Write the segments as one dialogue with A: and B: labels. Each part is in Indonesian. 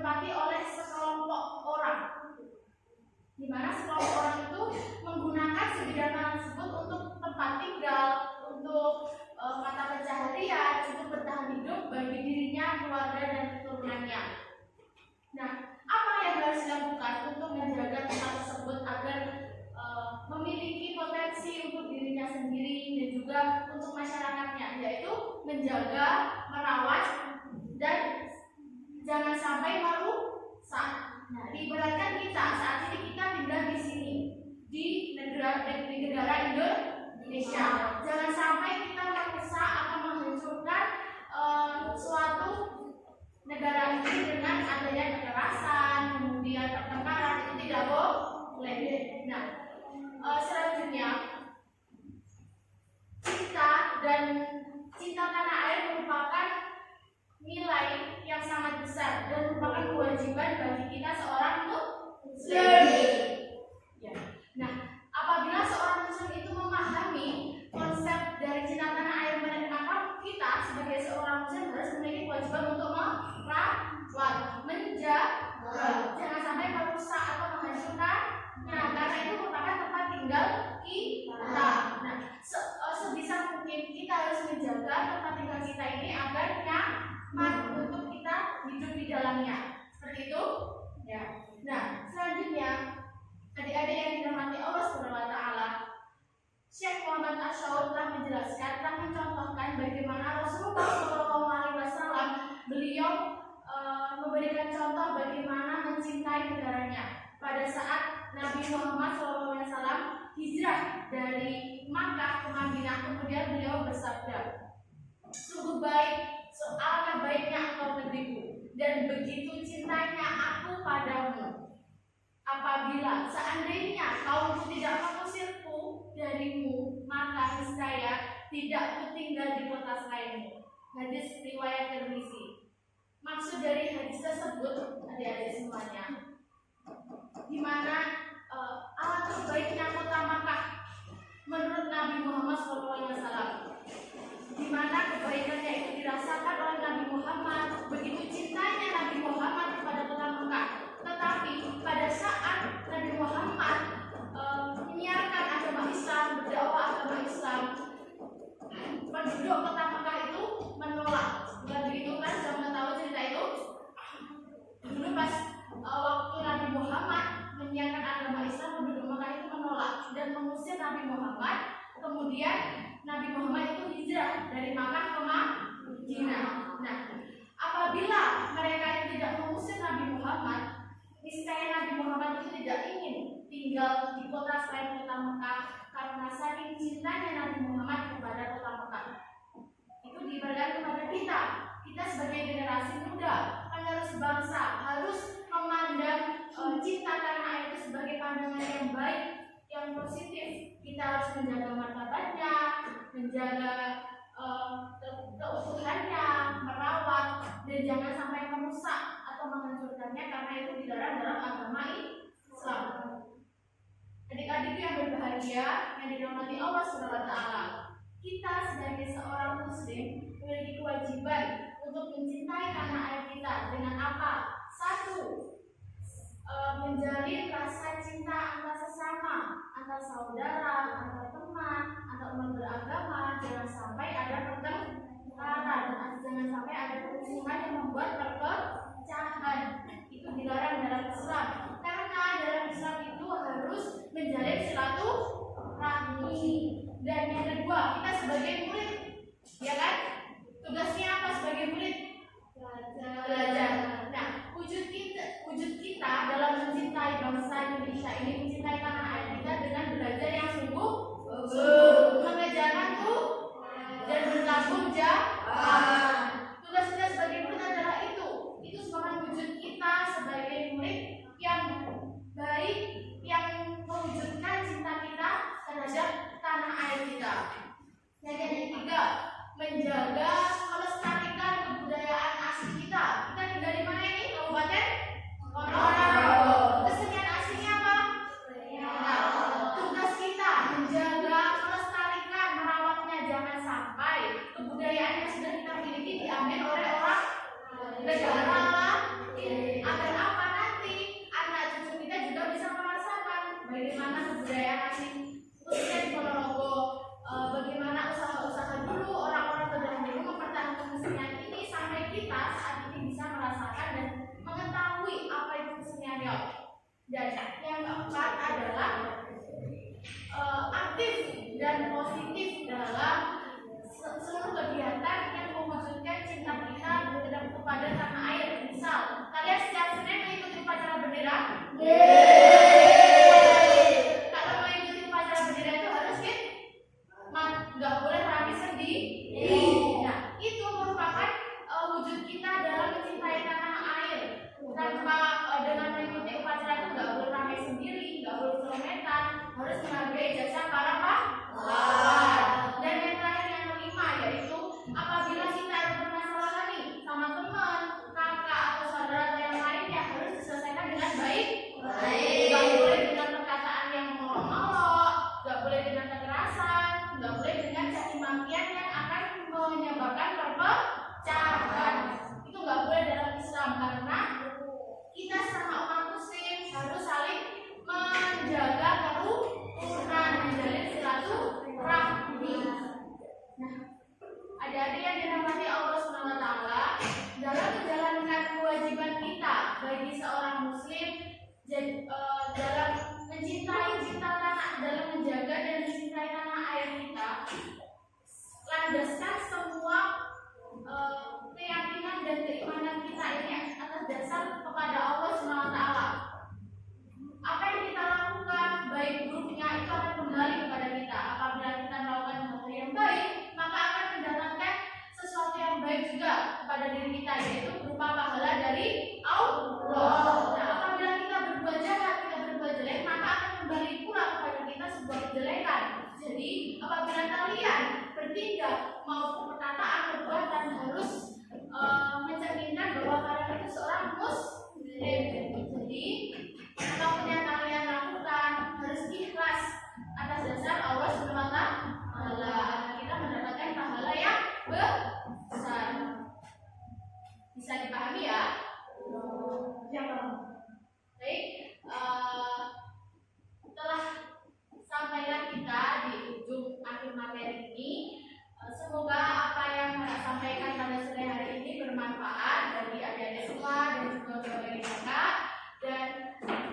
A: ditempati oleh sekelompok orang, di mana sekelompok orang itu menggunakan sebidang tanah tersebut untuk tempat tinggal, untuk mata pencaharian, untuk bertahan hidup bagi dirinya, keluarga dan keturunannya. Nah, apa yang harus dilakukan untuk menjaga tempat tersebut agar memiliki potensi untuk dirinya sendiri dan juga untuk masyarakatnya, yaitu menjaga, merawat, dan jangan sampai merusak. Nah, diibaratkan kita saat ini kita tinggal di sini di negara Indonesia. Jangan sampai kita merusak atau menghancurkan suatu negara ini dengan adanya kekerasan, kemudian pertengkaran, itu tidak boleh. Nah, selanjutnya cinta tanah air merupakan nilai yang sangat besar dan merupakan kewajiban bagi kita seorang muslim. Ya. Nah, apabila seorang muslim itu memahami konsep dari cinta tanah air, maka kita sebagai seorang muslim harus memiliki kewajiban untuk merawat, menjaga, jangan sampai merusak atau menghancurkan. Nah, karena itu merupakan tempat tinggal kita. Nah, sebisa mungkin kita harus menjaga tempat tinggal kita ini agar nyaman untuk kita hidup di dalamnya. Seperti itu, ya. Nah, selanjutnya, adik-adik yang dirahmati Allah Subhanahu wa taala, Syekh Muhammad Ash-Shaur telah menjelaskan, telah mencontohkan bagaimana Rasulullah SAW beliau memberikan contoh bagaimana mencintai negaranya pada saat Nabi Muhammad SAW hijrah dari Makkah ke Madinah. Kemudian beliau bersabda, sungguh baik, alangkah baiknya engkau negeriku, dan begitu cintanya aku padamu. Apabila seandainya kaumku tidak mengusirku darimu, maka niscaya tidak kutinggal di kota selainmu. Hadis riwayat Tirmizi. Maksud dari hadis tersebut, adik-adik semuanya, di mana alangkah baiknya kota Makkah menurut Nabi Muhammad SAW, di mana kebaikannya itu dirasakan oleh Nabi Muhammad, begitu cintanya Nabi Muhammad kepada kota Makkah. Tetapi pada saat Nabi Muhammad menyiarkan agama Islam, berdakwah agama Islam, penduduk kota Makkah itu menolak. Bukan begitu kan? Sudah mengetahui cerita itu? Dulu pas waktu Nabi Muhammad menyiarkan agama Islam, penduduk Makkah itu menolak dan mengusir Nabi Muhammad. Kemudian Nabi Muhammad itu hijrah dari Makkah ke Madinah. Nah, apabila mereka itu tidak mengusir Nabi Muhammad, niscaya Nabi Muhammad itu tidak ingin tinggal di kota selain kota Makkah karena saking cintanya Nabi Muhammad kepada kota Makkah. Itu diibaratkan kepada kita sebagai generasi muda, penerus bangsa, harus memandang cinta tanah air itu sebagai pandangan yang baik, yang positif. Kita harus menjaga martabatnya, menjaga keutuhannya, merawat, dan jangan sampai merusak atau menghancurkannya, karena itu dilarang dalam agama Islam. Adik-adik yang berbahagia, yang dirahmati Allah Subhanahu wa taala, kita sebagai seorang muslim memiliki kewajiban untuk mencintai tanah air kita dengan apa? Satu, menjalin rasa cinta antar sesama, antar saudara, antar teman, antar umat beragama. Jangan sampai ada pertengkaran, jangan sampai ada permusuhan yang membuat perpecahan. Itu dilarang dalam Islam, karena dalam Islam itu harus menjalin silaturahmi. Dan yang kedua, kita sebagai murid, ya kan? Tugasnya apa sebagai murid? Belajar. Nah, wujud kita dalam mencintai bangsa Indonesia ini, mencintai tanah air kita dengan belajar yang sungguh, mengerjakan tuh dan bertanggung jawab. Tugas kita sebagai murid adalah itu sebagai wujud kita sebagai murid yang baik, yang mewujudkan cinta kita terhadap tanah air kita. Dan yang ketiga, menjaga, melestarikan kebudayaan asli kita. Kita tinggal di mana ini? Kabupaten Ponorogo. Kesenian aslinya apa? Nah, tugas kita menjaga, melestarikan, merawatnya. Jangan sampai kebudayaan yang sudah kita miliki diambil oleh orang negara lain. adik-adik yang dirahmati Allah Subhanahu wa taala, dalam menjalankan kewajiban kita bagi seorang muslim dalam dalam menjaga dan mencintai tanah air kita, landaskan semua keyakinan dan keimanan kita ini atas dasar kepada Allah Subhanahu wa taala. Apa yang kita lakukan, baik buruknya itu akan kembali kepada kita. Apabila kita melakukan hal yang baik, maka akan mendatangkan sesuatu yang baik juga kepada diri kita, yaitu berupa pahala dari Allah. Nah, apabila kita berbuat jahat, kita berbuat jelek, maka akan kembali pula kepada kita sebuah kejelekan. Jadi, apabila kalian bertindak maupun perkataan, perbuatan harus mencerminkan bahwa kalian itu seorang muslim. Jadi, apapun yang kalian lakukan harus ikhlas atas dasar Allah Subhanahu wa taala, agar kita mendapatkan pahala yang besar. Bisa dipahami ya? Ya, baik. Setelah sampailah kita di ujung akhir materi ini, semoga apa yang saya sampaikan pada sore hari ini bermanfaat bagi adik-adik semua dan juga bagi kakak. Dan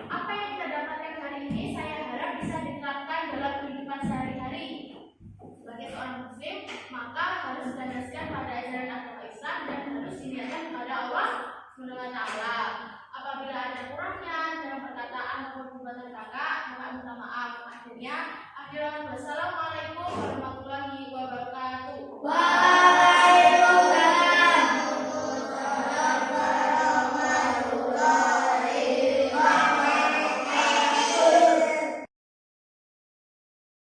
A: apa yang kita dapatkan hari ini saya harap bisa diterapkan dalam kehidupan sehari-hari. Sebagai seorang muslim, maka harus berdasarkan pada ajaran agama Islam dan harus diniatkan kepada Allah Subhanahu wa taala. Apabila ada kurangnya dalam perkataan maupun perbuatan kakak, maka minta maaf. Akhirnya, wassalamualaikum warahmatullahi wabarakatuh.